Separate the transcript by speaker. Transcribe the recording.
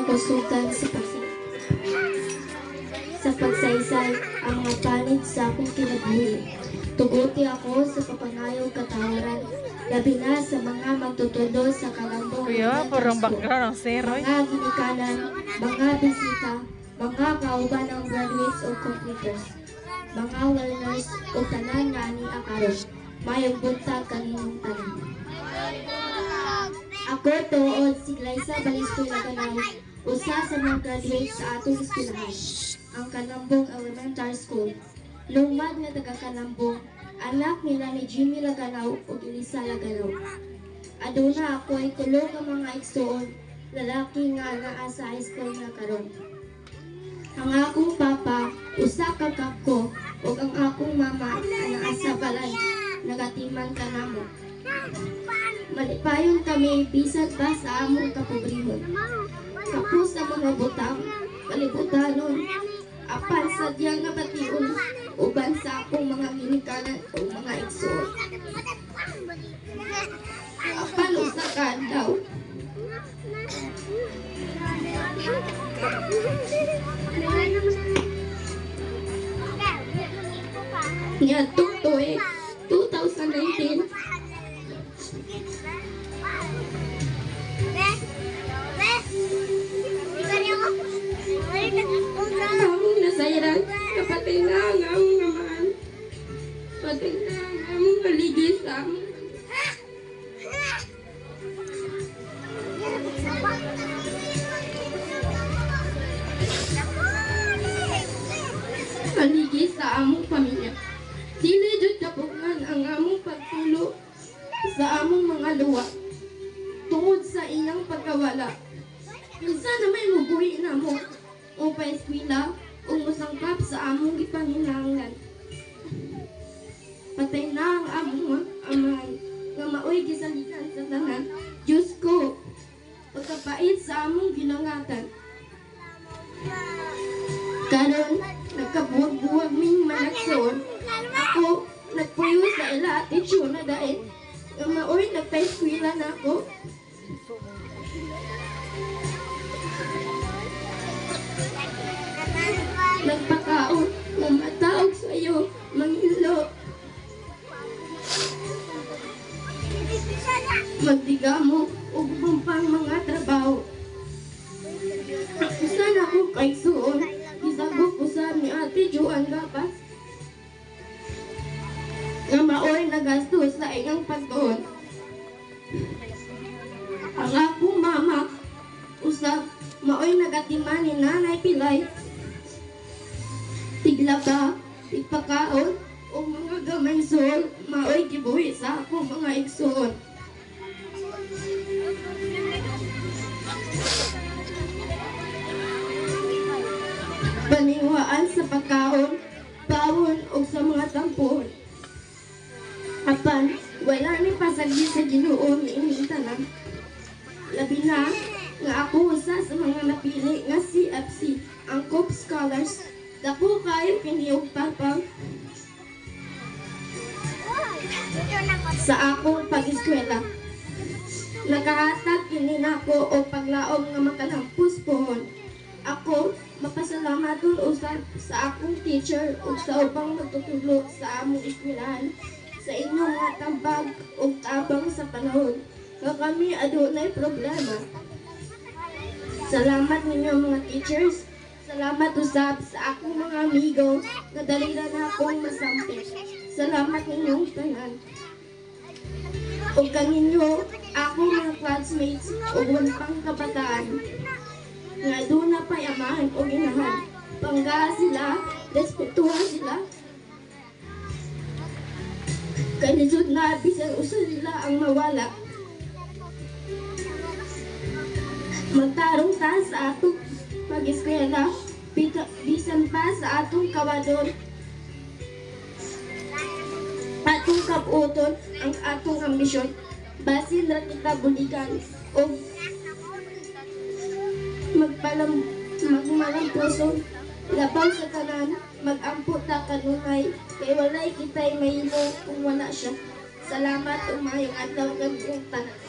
Speaker 1: Kusugan sa pagsaysay ang mga panit sa akong kinabuhi. Tuguti ako sa papangayaw katawaran, labi na sa mga magtutulo sa kalambong
Speaker 2: Kuya, parang background ang seroy.
Speaker 1: mga ginikanan, mga bisita, mga kauban ng graduates o completers, mga learners o tanan nga ni akaron, mayong buntag kaninong tanan. Ako tuod si Glyza Balistoy Laganaw, usa sa mga graduates sa atong eskwelahan, ang Kalambong Elementary School. Lumad nga taga Kalambong, anak nila ni Jimmy Laganaw o Elisa Laganaw. Aduna ako ay kulong ang mga igsoon, lalaki nga naa sa high school na karon. Ang akong papa, usa ka kako, ug ang akong mama, naa sa balay, nagatiman ka namo. Malipayon kami, bisan pa sa among kapobrihon. Kapos sa mga butang, kalibutanon, apan sadyang nabation, uban sa akong mga ginikanan o mga igsoon. Apan usa ka daw. Niya tutoy 2019. Among nasayran, kapatid na ang among naman. Patid na ang among kaligisang. Paligid sa among pamilya. Dili jud kapugngan ang among pagtulo sa among mga luwa tungod sa iyang pagkawala. Minsan na may mubuhi na mo o pa-eskwela o musangkap sa among ipanginahanglan. Patay na ang among amay nga maoy gisalikan sa tanan. Diyos ko, pagkapait sa among ginangatan. Karon, nagkabuwag-buwag ming manakson, ako nagpuyo sa ila at itsyo na dahil nga maoy nagpa-eskwela na ako. Nagpakaon, mamataog sa iyo, manghilo. Magdigamo o gumpang mga trabaho. Usan ako kay suon, isagok usan ni Ate Joan Gapas. Nga maoy nagastos sa iyang pagtuon. Ang akong mama, usap, maoy nagatiman ni Nanay Pilay. Tiglaba, tigpakaon, o mga gamay sol, maoy gibuhi sa akong mga igsoon. Paniwaan sa pagkaon, bawon o sa mga tampon. Apan, wala ni pasagi sa Ginoo ni inyong tanan. Labi na, nga ako usa sa mga napili nga CFC, ang COP Scholars. Dako kayo kiniog papang sa akong pag-eskwela. Nakahatag kini nako o paglaom nga makalampos pohon. Ako mapasalamat usab sa akong teacher ug sa ubang magtutulo sa among eskwelahan sa inyong nga tambag ug tabang sa panahon nga kami adunay problema. Salamat ninyo mga teachers. Salamat usab sa akong mga amigo nga daliran na akong masampit. Salamat ninyong tanan. O kaninyo, ako mga classmates o pang kabataan nga doon na pa'y amahan o ginahan. Pangga sila, respetuhan sila. Kalisod na bisan usa nila ang mawala. Magtarong ta sa atong pag-eskwela, bisan pa sa atong kawadon. Atong kaputon ang atong ambisyon, basin ra kita buligan o magmalampuson, labaw sa tanan, mag-ampot ta kanunay, kay walay kita'y mahilo kung wala siya. Salamat o mayong adlaw kang tanan.